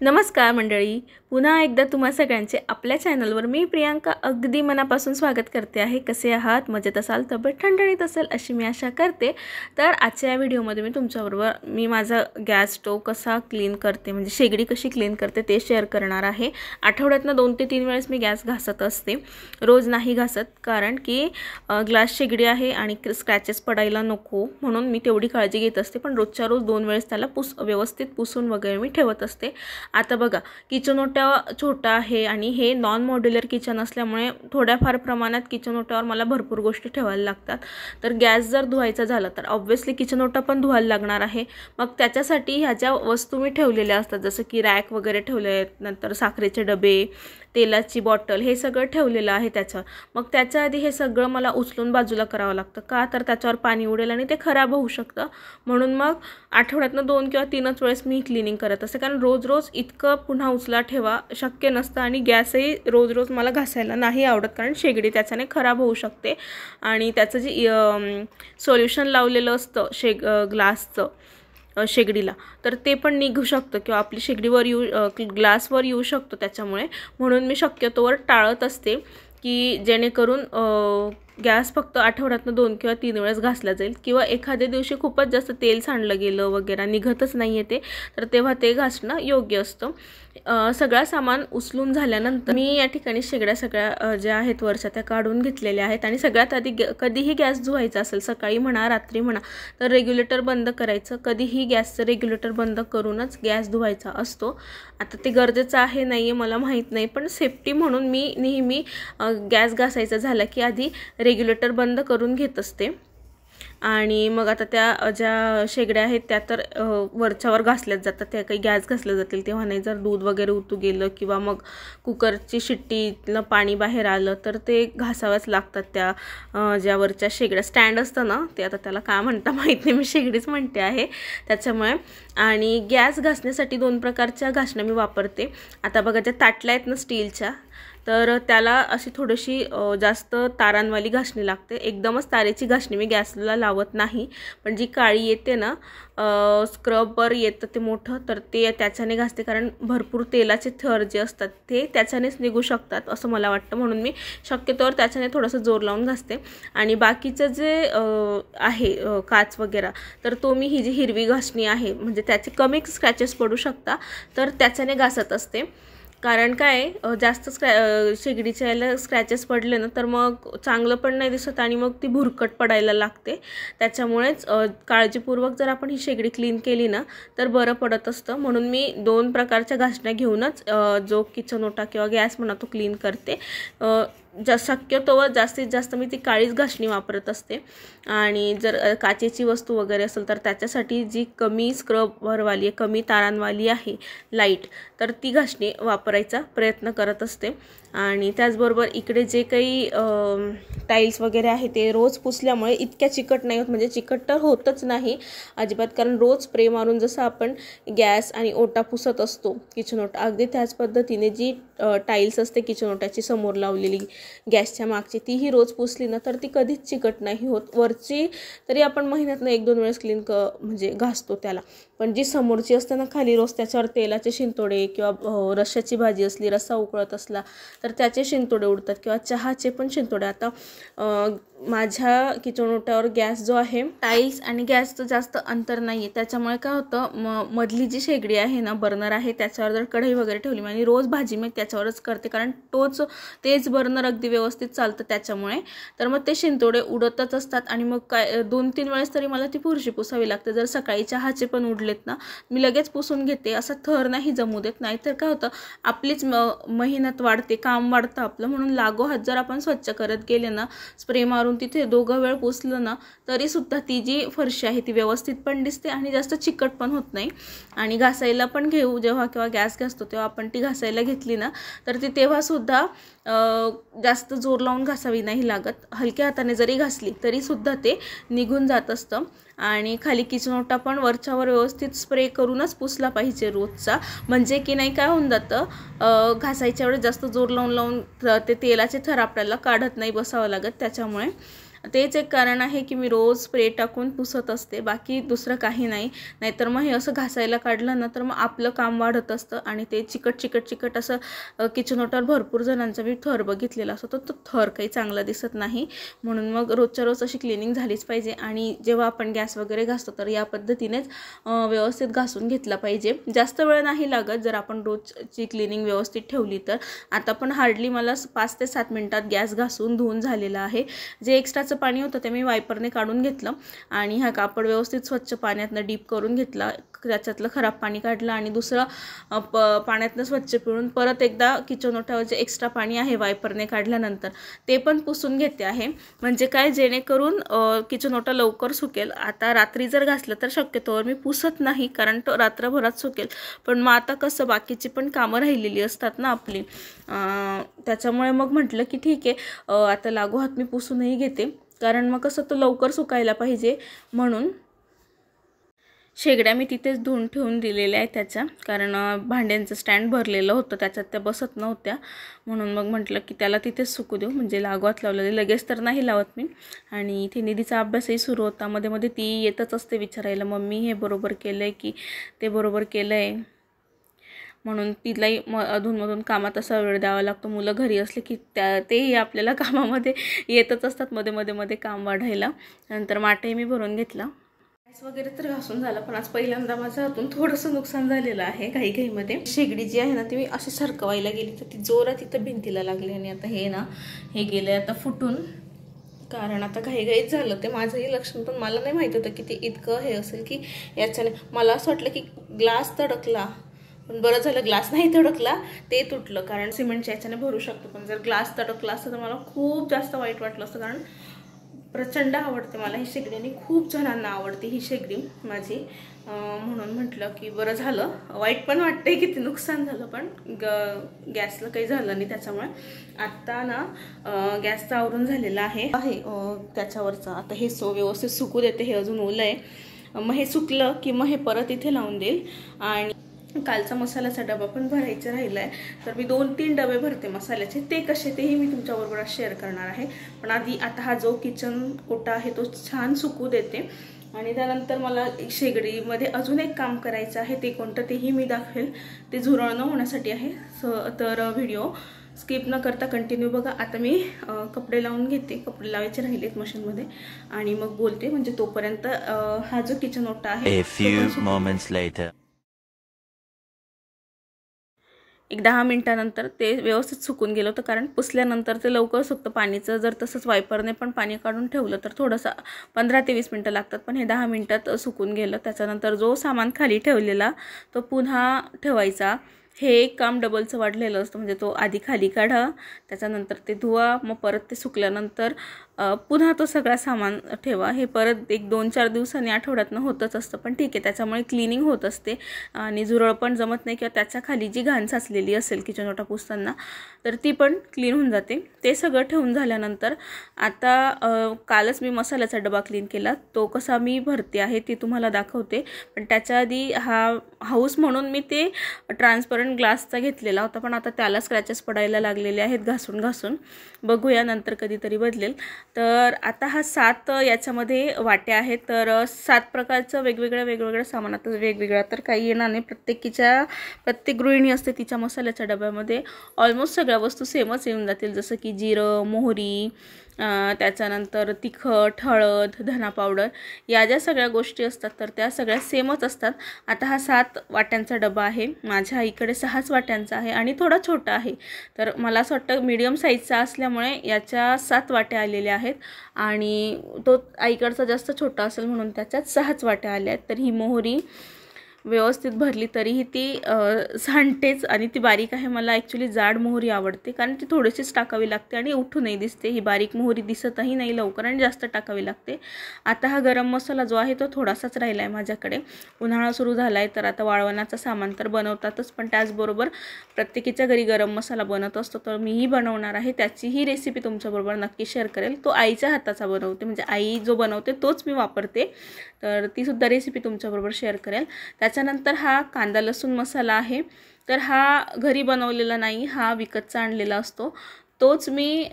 नमस्कार मंडळी, पुन्हा एकदा तुम्हा सगळ्यांचे आपल्या चॅनलवर मी प्रियांका अगदी मनापासून स्वागत करते आहे। कसे आहात? मजेत असाल, तब्येत ठणठणीत असेल अशी मी आशा करते। तर आजच्या व्हिडिओमध्ये मी तुमच्याबरोबर माझा गॅस स्टोव कसा क्लीन करते, म्हणजे शेगडी कशी क्लीन करते ते शेअर करणार आहे। आठवड्यातून 2 ते 3 वेळेस मी गॅस घासत असते, रोज नाही घासत, कारण की ग्लास शेगडी आहे आणि स्क्रॅचेस पडायला नको म्हणून मी तेवढी काळजी घेत असते। पण रोजच्या रोज 2 वेळेस त्याला व्यवस्थित पुसून वगैरे मी ठेवत असते। आता बघा, किचन ओटा छोटा आहे आणि हे नॉन मॉड्युलर किचन असल्यामुळे थोड्याफार प्रमाणात किचन ओट्यावर मला भरपूर गोष्टी ठेवायला लागतात। तर गॅस जर धुवायचा झाला तर ऑब्वियसली किचन ओटा पण धुवायला लागणार आहे। मग त्याच्यासाठी ह्या ज्या वस्तू मी ठेवलेल्या असतात, जसं की रॅक वगैरे ठेवले आहेत, नंतर साखरेचे डबे, तेलाची बॉटल, हे सगळं ठेवलेलं आहे त्याच्यावर। मग त्याच्या आधी हे सगळं मला उचलून बाजूला करावं लागतं, का तर त्याच्यावर पाणी उडेल आणि ते खराब होऊ शकतं। म्हणून मग आठवड्यातून 2 किंवा 3च वेळेस मी क्लिनिंग करत असते, कारण रोज रोज इतकं पुन्हा उचला ठेवा शक्य नसतं आणि गॅसही रोज रोज मला घासायला नाही आवडत, कारण शेगडी त्याच्याने खराब होऊ शकते। आणि त्याचं जे सोल्युशन लावलेलं असतं ग्लासचं शेगडीला, तर ते पण निघू शकतं किंवा आपली शेगडीवर ग्लासवर येऊ शकतो त्याच्यामुळे। म्हणून मी शक्यतोवर टाळत असते की जेणेकरून गॅस फक्त आठवड्यातून 2 किंवा 3 वेळेस घासला जाईल, किंवा एखाद्या दिवशी खूपच जास्त तेल सांडलं गेलं वगैरे, निघतच नाही आहे ते, तर तेव्हा ते घासणं योग्य असतं। सगळं सामान उचलून झाल्यानंतर मी या ठिकाणी शेगड्या सगळ्या ज्या आहेत वरच्या त्या काढून घेतलेल्या आहेत। आणि सगळ्यात आधी कधीही गॅस धुवायचा असेल, सकाळी म्हणा रात्री म्हणा, तर रेग्युलेटर बंद करायचं। कधीही गॅसचं रेग्युलेटर बंद करूनच गॅस धुवायचा असतो। आता ते गरजेचं आहे नाही आहे मला माहीत नाही, पण सेफ्टी म्हणून मी नेहमी गॅस घासायचा झाला की आधी रेग्युलेटर बंद करून घेत असते। आणि मग आता त्या ज्या शेगड्या आहेत त्या तर वरच्यावर घासल्याच जातात, त्या काही गॅस घासल्या जातील तेव्हा नाही। जर दूध वगैरे उतू गेलं किंवा मग कुकरची शिट्टीतलं पाणी बाहेर आलं तर ते घासाव्याच लागतात। त्या ज्या वरच्या शेगड्या स्टँड असतं ना, ते आता त्याला काय म्हणता माहीत नाही, मी शेगडीच म्हणते आहे त्याच्यामुळे। आणि गॅस घासण्यासाठी 2 प्रकारच्या घासण्या मी वापरते। आता बघा, त्या ताटल्या आहेत ना स्टीलच्या, तर त्याला अशी थोडीशी जास्त तारांवाली घासणी लागते। एकदमच तारेची घासणी मी गॅसला लावत नाही, पण जी काळी येते ना, स्क्रबर येतं ते मोठं, तर ते त्याच्याने घासते, कारण भरपूर तेलाचे थर जे असतात ते त्याच्यानेच निघू शकतात असं मला वाटतं। म्हणून मी शक्यतोवर त्याच्याने थोडंसं जोर लावून घासते। आणि बाकीचं जे आहे काच वगैरे, तर तो मी ही जी हिरवी घासणी आहे, म्हणजे त्याचे कमी स्क्रॅचेस पडू शकता, तर त्याच्याने घासत असते। कारण काय, जास्त शेगडीच्या याला स्क्रॅचेस पडले ना तर मग चांगलं पण नाही दिसत आणि मग ती भुरकट पडायला लागते। त्याच्यामुळेच काळजीपूर्वक जर आपण ही शेगडी क्लीन केली ना तर बरं पडत असतं। म्हणून मी 2 प्रकारच्या घासण्या घेऊनच जो किचन ओटा किंवा गॅस म्हणा तो क्लीन करते। शक्यतोवर जास्तीत जास्त मी ती काळीच घासणी वापरत असते। आणि जर काचेची वस्तू वगैरे असेल तर त्याच्यासाठी जी कमी स्क्रबरवाली आहे, कमी तारांवाली आहे लाईट, तर ती घासणी वापरायचा प्रयत्न करत असते। आणि त्याचबरोबर इकडे जे काही टाईल्स वगैरे आहे ते रोज पुसल्यामुळे इतक्या चिकट नाही होत, म्हणजे चिकट तर होतच नाही अजिबात, कारण रोज स्प्रे मारून जसं आपण गॅस आणि ओटा पुसत असतो किचन ओटा, अगदी त्याच पद्धतीने जी टाईल्स असते किचन ओट्याची समोर लावलेली गॅसच्या मागची, तीही रोज पुसली ना तर ती कधीच चिकट नाही होत। वरची तरी आपण महिन्यातून 1-2 वेळेस क्लीन म्हणजे घासतो त्याला, पण जी समोरची असते ना खाली, रोज त्याच्यावर तेलाचे शिंतोडे किंवा रश्श्याची भाजी असली, रस्सा उकळत असला तर त्याचे शिंतोडे उडतात, किंवा चहाचे पण शिंतोडे। आता माझ्या किचन ओट्यावर गॅस जो आहे, टाईल्स आणि गॅसचं जास्त अंतर नाही आहे, त्याच्यामुळे काय होतं, मधली जी शेगडी आहे ना, बर्नर आहे, त्याच्यावर जर कढई वगैरे ठेवली आणि रोज भाजी मी त्याच्यावरच करते, कारण तेच बर्नर अगदी व्यवस्थित चालतं त्याच्यामुळे, तर मग ते शिंतोडे उडतच असतात। आणि मग काय 2-3 वेळेस तरी मला ती फरशी पुसावी लागते। जर सकाळी चहाचे पण उडलेत ना, मी लगेच पुसून घेते, असं थर नाही जमू देत, नाहीतर काय होतं, आपलीच मेहनत वाढते, काम वाढतं आपलं। म्हणून लागोहात जर आपण स्वच्छ करत गेले ना, स्प्रे मारून तिथे 2 वेळ पुसलं ना, तरी सुद्धा ती जी फरशी आहे ती व्यवस्थित पण दिसते आणि जास्त चिकट पण होत नाही। आणि घासायला पण जेव्हा किंवा गॅस घासतो तेव्हा आपण ती घासायला घेतली ना तर ती तेव्हा सुद्धा जास्त जोर लावून घासावी नाही लागत, हलक्या हाताने जरी घासली तरी सुद्धा ते निघून जात असतं। आणि खाली किचन ओटा पण वरच्यावर व्यवस्थित स्प्रे करूनच पुसला पाहिजे रोजचा, म्हणजे की नाही काय होऊन जातं, घासायच्या वेळेस जास्त जोर लावून ते तेलाचे थर आपल्याला काढत नाही बसावं लागत त्याच्यामुळे। तेच एक कारण आहे की मी रोज स्प्रे टाकून पुसत असते, बाकी दुसरं काही नाही. नाहीतर मग हे असं घासायला काढलं ना तर मग आपलं काम वाढत असतं आणि ते चिकट असं किचन ओटावर भरपूर जणांचा मी थर बघितलेला असतो, तो थर काही चांगला दिसत नाही. म्हणून मग रोजच्या रोज अशी क्लिनिंग झालीच पाहिजे. आणि जेव्हा आपण गॅस वगैरे घासतो तर या पद्धतीनेच व्यवस्थित घासून घेतला पाहिजे. जास्त वेळ नाही लागत जर आपण रोजची क्लिनिंग व्यवस्थित ठेवली तर. आता पण हार्डली मला 5 ते 7 मिनिटात गॅस घासून धुवून झालेला आहे. जे एक्स्ट्राचं पाणी होतं ते मी वायपरने काढून घेतलं आणि हा कापड व्यवस्थित स्वच्छ पाण्यातनं डीप करून घेतला, त्याच्यातलं खराब पाणी काढलं आणि दुसरं पाण्यातनं स्वच्छ पिळून परत एकदा किचन ओट्यावर जे एक्स्ट्रा पाणी आहे वायपरने काढल्यानंतर ते पण पुसून घेते आहे. म्हणजे काय, जेणेकरून किचन ओटा लवकर सुकेल. आता रात्री जर घासलं तर शक्यतोवर मी पुसत नाही, कारण तो रात्रभरात सुकेल. पण मग आता कसं बाकीची पण कामं राहिलेली असतात ना आपली, त्याच्यामुळे मग म्हटलं की ठीक आहे, आता लागोहात मी पुसूनही घेते, कारण मग कसं तो लवकर सुकायला पाहिजे. म्हणून शेगड्या मी तिथेच धुवून ठेवून दिलेल्या आहेत त्याच्या, कारण भांड्यांचं स्टँड भरलेलं होतं, त्याच्यात त्या बसत नव्हत्या. म्हणून मग म्हटलं की त्याला तिथेच सुकू देऊ, म्हणजे लागोहात लावलेले लगेच तर नाही लावत मी. आणि इथे निधीचा अभ्यासही सुरू होता. मध्ये मध्ये ती येतच असते विचारायला, मम्मी हे बरोबर केलं आहे की ते बरोबर केलं आहे. म्हणून तिलाही अधूनमधून कामात असा वेळ द्यावा लागतो. मुलं घरी असले की तेही आपल्याला कामामध्ये येतच असतात मध्ये काम वाढायला. नंतर माठही मी भरून घेतला. गॅस वगैरे तर घासून झाला, पण आज पहिल्यांदा माझ्या हातून थोडंसं नुकसान झालेलं आहे घाईघाईमध्ये. शेगडी जी आहे ना ती मी अशी सरकवायला गेली तर ती जोरात तिथं भिंतीला लागली आणि आता हे गेलं आता फुटून, कारण आता घाईघाईत झालं. ते माझंही लक्ष नव्हतं, मला नाही माहीत होतं की ते इतकं हे असेल की याच्याने. मला असं वाटलं की ग्लास तडकला, पण बरं झालं ग्लास नाही तडकला, ते तुटलं, कारण सिमेंटच्या याच्याने भरू शकतो. पण जर ग्लास तडकला असतं तर मला खूप जास्त वाईट वाटलं असतं, कारण प्रचंड आवडते मला ही शेगडी आणि खूप जणांना आवडते ही शेगडी माझी. म्हणून म्हटलं की बरं झालं. वाईट पण वाटते की ते नुकसान झालं, पण गॅसला काही झालं नाही त्याच्यामुळे. आत्ता ना गॅसचं आवरून झालेलं आहे त्याच्यावरचं. आता हे व्यवस्थित सुकू देते, हे अजून ओलं आहे. मग हे सुकलं की मग हे परत इथे लावून देईल. आणि कालचा मसाल्याचा डबा पण भरायचा राहिला आहे, तर मी 2-3 डबे भरते मसाल्याचे. ते कसे तेही मी तुमच्याबरोबर शेअर करणार आहे. पण आधी आता हा जो किचन ओटा आहे तो छान सुकू देते आणि त्यानंतर मला शेगडीमध्ये अजून एक काम करायचं आहे. ते कोणतं तेही मी दाखवेल, ते झुरळ न होण्यासाठी आहे. तर व्हिडिओ स्किप न करता कंटिन्यू बघा. आता मी कपडे लावून घेते, कपडे लावायचे राहिलेत मशीनमध्ये आणि मग बोलते. म्हणजे तोपर्यंत हा जो किचन ओटा आहे एक 10 मिनिटानंतर ते व्यवस्थित सुकून गेलं होतं, कारण पुसल्यानंतर ते लवकर सुकतं. पाणीचं जर तसंच वायपरने पण पाणी काढून ठेवलं तर थोडंसं 15 ते 20 मिनटं लागतात, पण हे 10 मिनिटात सुकून गेलं. त्याच्यानंतर जो सामान खाली ठेवलेला तो पुन्हा ठेवायचा. हे एक काम डबलचं वाढलेलं असतं, म्हणजे तो आधी खाली काढा, त्याच्यानंतर ते धुवा, मग परत ते सुकल्यानंतर पुन्हा तो सगळा सामान ठेवा. हे परत 1-2-4 दिवसांनी आठवड्यातनं होतच असतं, पण ठीक आहे, त्याच्यामुळे क्लिनिंग होत असते आणि झुरळ पण जमत नाही, किंवा त्याच्या खाली जी घाण साचलेली असेल किचन ओटा पुसताना तर ती पण क्लीन होऊन जाते. ते सगळं ठेवून झाल्यानंतर आता कालच मी मसाल्याचा डबा क्लीन केला, तो कसा मी भरते आहे ती तुम्हाला दाखवते. पण त्याच्या आधी हा हाऊस म्हणून मी ते ट्रान्सपरंट ग्लासचा घेतलेला होता, पण आता त्याला स्क्रॅचेस पडायला लागलेले आहेत घासून. बघूया नंतर कधीतरी बदलेल. तर आता हा 7 याच्यामध्ये वाट्या आहेत, तर 7 प्रकारचं वेगवेगळ्या सामान. आता वेगवेगळा तर काही येणार नाही, प्रत्येक गृहिणी असते तिच्या मसाल्याच्या डब्यामध्ये ऑलमोस्ट सगळ्या वस्तू सेमच येऊन जातील, जसं की जिरं, मोहरी, त्याच्यानंतर तिखट, हळद, धना पावडर, या ज्या सगळ्या गोष्टी असतात तर त्या सगळ्या सेमच असतात. आता हा 7 वाट्यांचा डबा आहे. माझ्या आईकडे 6 वाट्यांचा आहे आणि थोडा छोटा आहे, तर मला असं वाटतं मीडियम साईजचा असल्यामुळे याच्या 7 वाट्या आलेल्या आहेत आणि तो आईकडचा जास्त छोटा असेल म्हणून त्याच्यात 6 वाट्या आल्या आहेत. तर ही मोहरी व्यवस्थित भरली तरीही ती सांडतेच आणि ती बारीक आहे. मला ॲक्च्युली जाड मोहरी आवडते, कारण ती थोडीशीच टाकावी लागते आणि उठूनही दिसते. ही बारीक मोहरी दिसतही नाही लवकर आणि जास्त टाकावी लागते. आता हा गरम मसाला जो आहे तो थोडासाच राहिला आहे माझ्याकडे. उन्हाळा सुरू झाला आहे, तर आता वाळवणाचं सामान तर बनवतातच, पण त्याचबरोबर प्रत्येकीच्या घरी गरम मसाला बनत असतो, तर मीही बनवणार आहे. त्याचीही रेसिपी तुमच्याबरोबर नक्की शेअर करेल. तो आईच्या हाताचा बनवते, म्हणजे आई जो बनवते तोच मी वापरते, तर तीसुद्धा रेसिपी तुमच्याबरोबर शेअर करेल. त्याच्यानंतर हा कांदा लसूण मसाला आहे, तर हा घरी बनवलेला नाही, हा विकतचा आणलेला असतो. तोच मी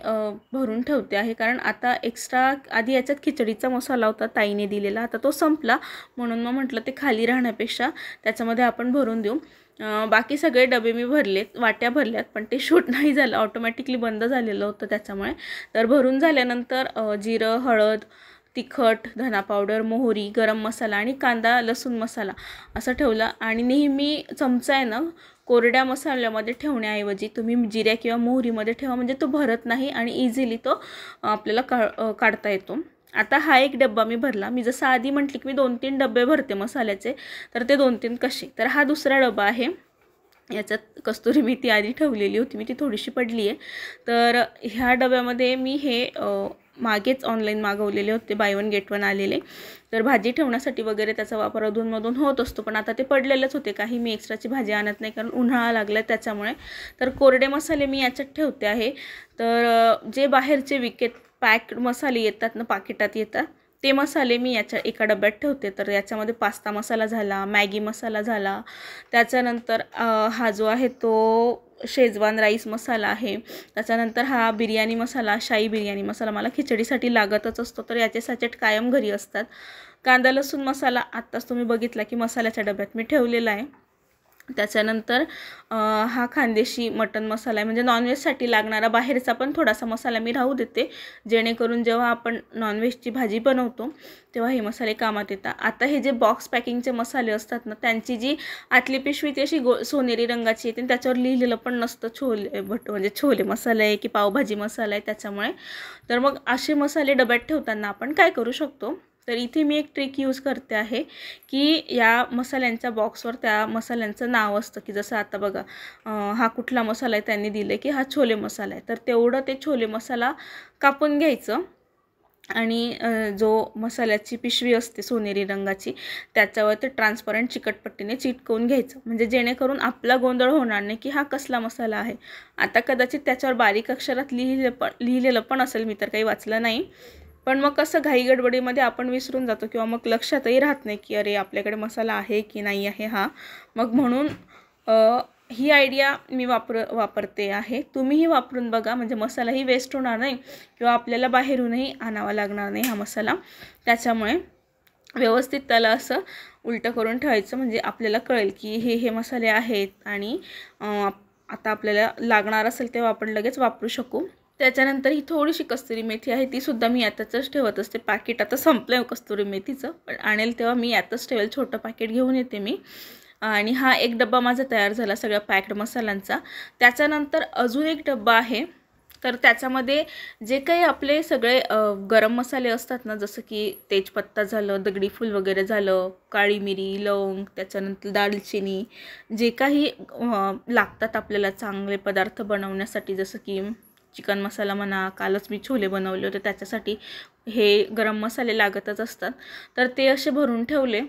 भरून ठेवते आहे, कारण आता एक्स्ट्रा आधी याच्यात खिचडीचा मसाला होता ताईने दिलेला, आता तो संपला म्हणून मग म्हटलं ते खाली राहण्यापेक्षा त्याच्यामध्ये आपण भरून देऊ। बाकी सगळे डबे मी भरलेत, वाट्या भरल्यात, पण ते शूट नाही झालं, ऑटोमॅटिकली बंद झालेलं होतं त्याच्यामुळे। तर भरून झाल्यानंतर जिरं, हळद, तिखट, धना पावडर, मोहरी, गरम मसाला आणि कांदा लसूण मसाला असं ठेवलं। आणि नेहमी चमचा आहे ना कोरड्या मसाल्यामध्ये ठेवण्याऐवजी तुम्ही जिऱ्या किंवा मोहरीमध्ये ठेवा, म्हणजे तो भरत नाही आणि इझिली तो आपल्याला काढता येतो। आता हा एक डब्बा मी भरला। मी जसं आधी म्हटली की मी 2-3 डबे भरते मसाल्याचे, तर ते 2-3 कसे, तर हा दुसरा डबा आहे। याच्यात कस्तुरी मेथी आधी ठेवलेली होती, मी ती थोडीशी पडली आहे। तर ह्या डब्यामध्ये मी हे मागेच ऑनलाईन मागवलेले होते, बाय वन गेट वन आलेले। तर भाजी ठेवण्यासाठी वगैरे त्याचा वापर अधूनमधून होत असतो, पण आता ते पडलेलेच होते, काही मी एक्स्ट्राची भाजी आणत नाही कारण उन्हाळा लागला त्याच्यामुळे। तर कोरडे मसाले मी याच्यात ठेवते आहे। तर जे बाहेरचे विकेत पॅक्ड मसाले येतात ना, पाकिटात येतात, ते मसाले मी याच्या एका डब्यात ठेवते। तर याच्यामध्ये पास्ता मसाला झाला, मॅगी मसाला झाला, त्याच्यानंतर हा जो आहे तो शेजवान राईस मसाला आहे, त्याच्यानंतर हा बिर्याणी मसाला, शाही बिर्याणी मसाला मला खिचडीसाठी लागतच असतो, तर याचे सॅचेट कायम घरी असतात। कांदा लसूण मसाला आत्ताच तुम्ही बघितला की मसाल्याच्या डब्यात मी ठेवलेला आहे। त्याच्यानंतर हा खानदेशी मटन मसाला आहे, म्हणजे नॉनव्हेजसाठी लागणारा बाहेरचा पण थोडासा मसाला मी राहू देते, जेणेकरून जेव्हा आपण नॉनव्हेजची भाजी बनवतो तेव्हा हे मसाले कामात येतात। आता हे जे बॉक्स पॅकिंगचे मसाले असतात ना, त्यांची जी आतली पिशवी ती अशी सोनेरी रंगाची येते, त्याच्यावर लिहिलेलं पण नसतं म्हणजे छोले मसाला आहे की पावभाजी मसाला आहे त्याच्यामुळे। तर मग असे मसाले डब्यात ठेवताना आपण काय करू शकतो, तर इथे मी एक ट्रिक यूज करते आहे की या मसाल्यांच्या बॉक्सवर त्या मसाल्यांचं नाव असतं, की जसं आता बघा हा कुठला मसाला आहे त्यांनी दिले की हा छोले मसाला आहे, तर तेवढं ते छोले मसाला कापून घ्यायचं आणि जो मसाल्याची पिशवी असते सोनेरी रंगाची त्याच्यावर ते ट्रान्सपरंट चिकटपट्टीने चिटकवून घ्यायचं, म्हणजे जेणेकरून आपला गोंधळ होणार नाही की हा कसला मसाला आहे। आता कदाचित त्याच्यावर बारीक अक्षरात लिहिलेलं पण असेल, मी तर काही वाचलं नाही, पण मग कसं घाई गडबडीमध्ये आपण विसरून जातो किंवा मग लक्षातही राहत नाही की अरे आपल्याकडे मसाला आहे की नाही आहे हा। मग म्हणून ही आयडिया मी वापरते आहे, तुम्हीही वापरून बघा, म्हणजे मसालाही वेस्ट होणार नाही किंवा आपल्याला बाहेरूनही आणावा लागणार नाही हा मसाला। त्याच्यामुळे व्यवस्थित त्याला असं उलटं करून ठेवायचं, म्हणजे आपल्याला कळेल की हे मसाले आहेत आणि आता आपल्याला लागणार असेल तेव्हा आपण लगेच वापरू शकू। त्याच्यानंतर ही थोडीशी कस्तुरी मेथी आहे, ती सुद्धा मी यातच ठेवत असते। पॅकेट आता संपलं कस्तुरी मेथीचं, पण आणेल तेव्हा मी यातच ठेवेल, छोटं पॅकेट घेऊन येते मी। आणि हा एक डब्बा माझा तयार झाला सगळ्या पॅक्ड मसाल्यांचा। त्याच्यानंतर अजून एक डब्बा आहे, तर त्याच्यामध्ये जे काही आपले सगळे गरम मसाले असतात ना, जसं की तेजपत्ता झालं, दगडी फूल वगैरे झालं, काळी मिरी, लवंग, त्याच्यानंतर दालचिनी, जे काही लागतात आपल्याला चांगले पदार्थ बनवण्यासाठी, जसं की चिकन मसाला म्हणा, कालच मी छोले बनवले होते त्याच्यासाठी हे गरम मसाले लागतच असतात, तर ते असे भरून ठेवले।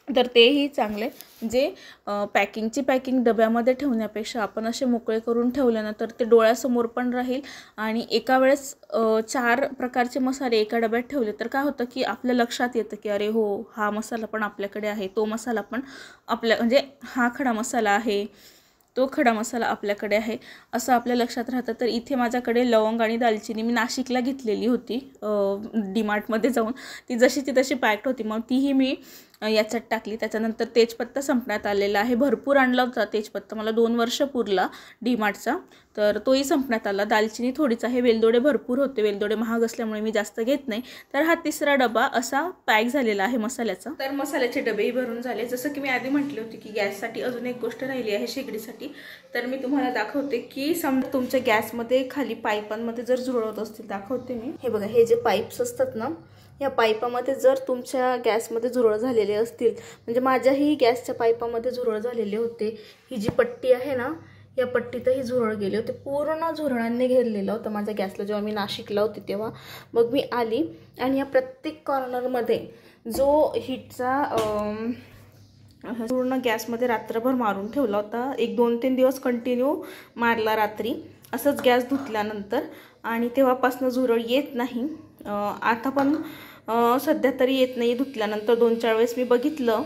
तर तेही चांगले, म्हणजे पॅकिंग डब्यामध्ये ठेवण्यापेक्षा आपण असे मोकळे करून ठेवले ना, तर ते डोळ्यासमोर पण राहील। आणि एका वेळेस 4 प्रकारचे मसाले एका डब्यात ठेवले तर काय होतं की आपल्या लक्षात येतं की अरे हो हा मसाला पण आपल्याकडे आहे, तो मसाला पण म्हणजे हा खडा मसाला आहे, तो खडा मसाला आपल्याकडे आहे, असं आपल्या लक्षात राहतं। तर इथे माझ्याकडे लवंग आणि दालचिनी मी नाशिकला घेतलेली होती डीमार्टमध्ये जाऊन, ती जशीची तशी पॅक्ड होती, मग तीही मी याच्यात टाकली। त्याच्यानंतर तेजपत्ता संपण्यात आलेला आहे, भरपूर आणला होता तेजपत्ता, मला 2 वर्ष पुरला डीमार्टचा, तर तोही संपण्यात आला। दालचिनी थोडीच आहे, वेलदोडे भरपूर होते, वेलदोडे महाग असल्यामुळे मी जास्त घेत नाही। तर हा तिसरा डबा असा पॅक झालेला आहे मसाल्याचा। तर मसाल्याचे डबेही भरून झाले। जसं की मी आधी म्हटले होते की गॅससाठी अजून एक गोष्ट राहिली आहे शेगडीसाठी, तर मी तुम्हाला दाखवते की समजा तुमच्या गॅसमध्ये खाली पाईपांमध्ये जर झुरळत असतील, दाखवते मी। हे बघा, हे जे पाईप्स असतात ना, या पाईपामध्ये जर तुमच्या गॅसमध्ये झुरळ झालेले असतील, म्हणजे माझ्याही गॅसच्या पाईपामध्ये झुरळ झालेले होते, ही जी पट्टी आहे ना, या पट्टीतही झुरळ गेले होते, पूर्ण झुरळांनी घेरलेलं होतं माझ्या गॅसला जेव्हा मी नाशिकला होते तेव्हा। मग मी आली आणि या प्रत्येक कॉर्नरमध्ये जो हीटचा पूर्ण गॅसमध्ये रात्रभर मारून ठेवला होता, 1-2-3 दिवस कंटिन्यू मारला रात्री असंच गॅस धुतल्यानंतर, आणि तेव्हापासून झुरळ येत नाही। आता पण सध्या तरी येत नाही, धुतल्यानंतर 2-4 वेळेस मी बघितलं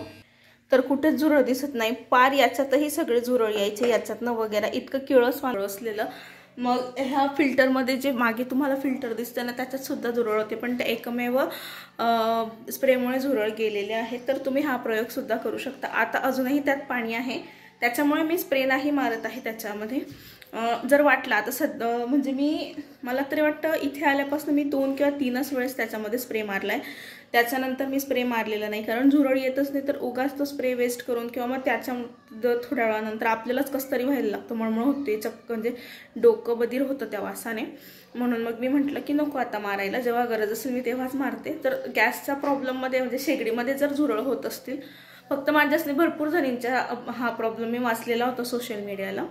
तर कुठेच झुरळ दिसत नाही। पार याच्यातही सगळे झुरळ यायचे, याच्यातनं वगैरे इतकं किळस असलेलं मग ह्या फिल्टरमध्ये जे मागे तुम्हाला फिल्टर दिसतं ना त्याच्यात सुद्धा झुरळ होते, पण ते एकमेव स्प्रेमुळे झुरळ गेलेले आहेत. तर तुम्ही हा प्रयोगसुद्धा करू शकता. आता अजूनही त्यात पाणी आहे त्याच्यामुळे मी स्प्रे नाही मारत आहे त्याच्यामध्ये. जर वाटला आता म्हणजे मला तरी वाटतं इथे आल्यापासून मी 2 किंवा 3च वेळेस त्याच्यामध्ये स्प्रे मारला आहे. त्याच्यानंतर मी स्प्रे मारलेला नाही, कारण झुरळ येतच नाही तर उगाच तो स्प्रे वेस्ट करून किंवा मग त्याच्या थोड्या वेळानंतर आपल्यालाच कसं तरी व्हायला लागतं, मळमळ होते, म्हणजे डोकं बधीर होतं त्या वासाने. म्हणून मग मी म्हटलं की नको आता मारायला, जेव्हा गरज असेल मी तेव्हाच मारते. तर गॅसच्या प्रॉब्लेममध्ये म्हणजे शेगडीमध्ये जर झुरळ होत असतील, फक्त माझ्याच नाही भरपूर जणींच्या हा प्रॉब्लेम मी वाचलेला होता सोशल मीडियाला,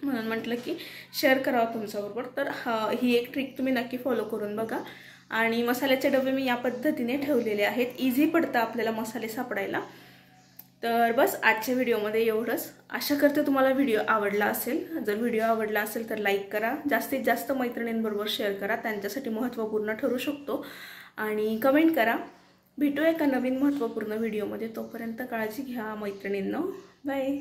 म्हणून म्हटलं की शेअर करावं तुमच्याबरोबर. तर ही एक ट्रिक तुम्ही नक्की फॉलो करून बघा. आणि मसाल्याचे डबे मी या पद्धतीने ठेवलेले आहेत, इझी पडतं आपल्याला मसाले सापडायला. तर बस आजच्या व्हिडिओमध्ये एवढंच. आशा करते तुम्हाला व्हिडिओ आवडला असेल. जर व्हिडिओ आवडला असेल तर लाईक करा, जास्तीत जास्त मैत्रिणींबरोबर शेअर करा, त्यांच्यासाठी महत्त्वपूर्ण ठरू शकतो. आणि कमेंट करा. भेटूया एका नवीन महत्त्वपूर्ण व्हिडिओमध्ये. तोपर्यंत काळजी घ्या मैत्रिणींनो. बाय.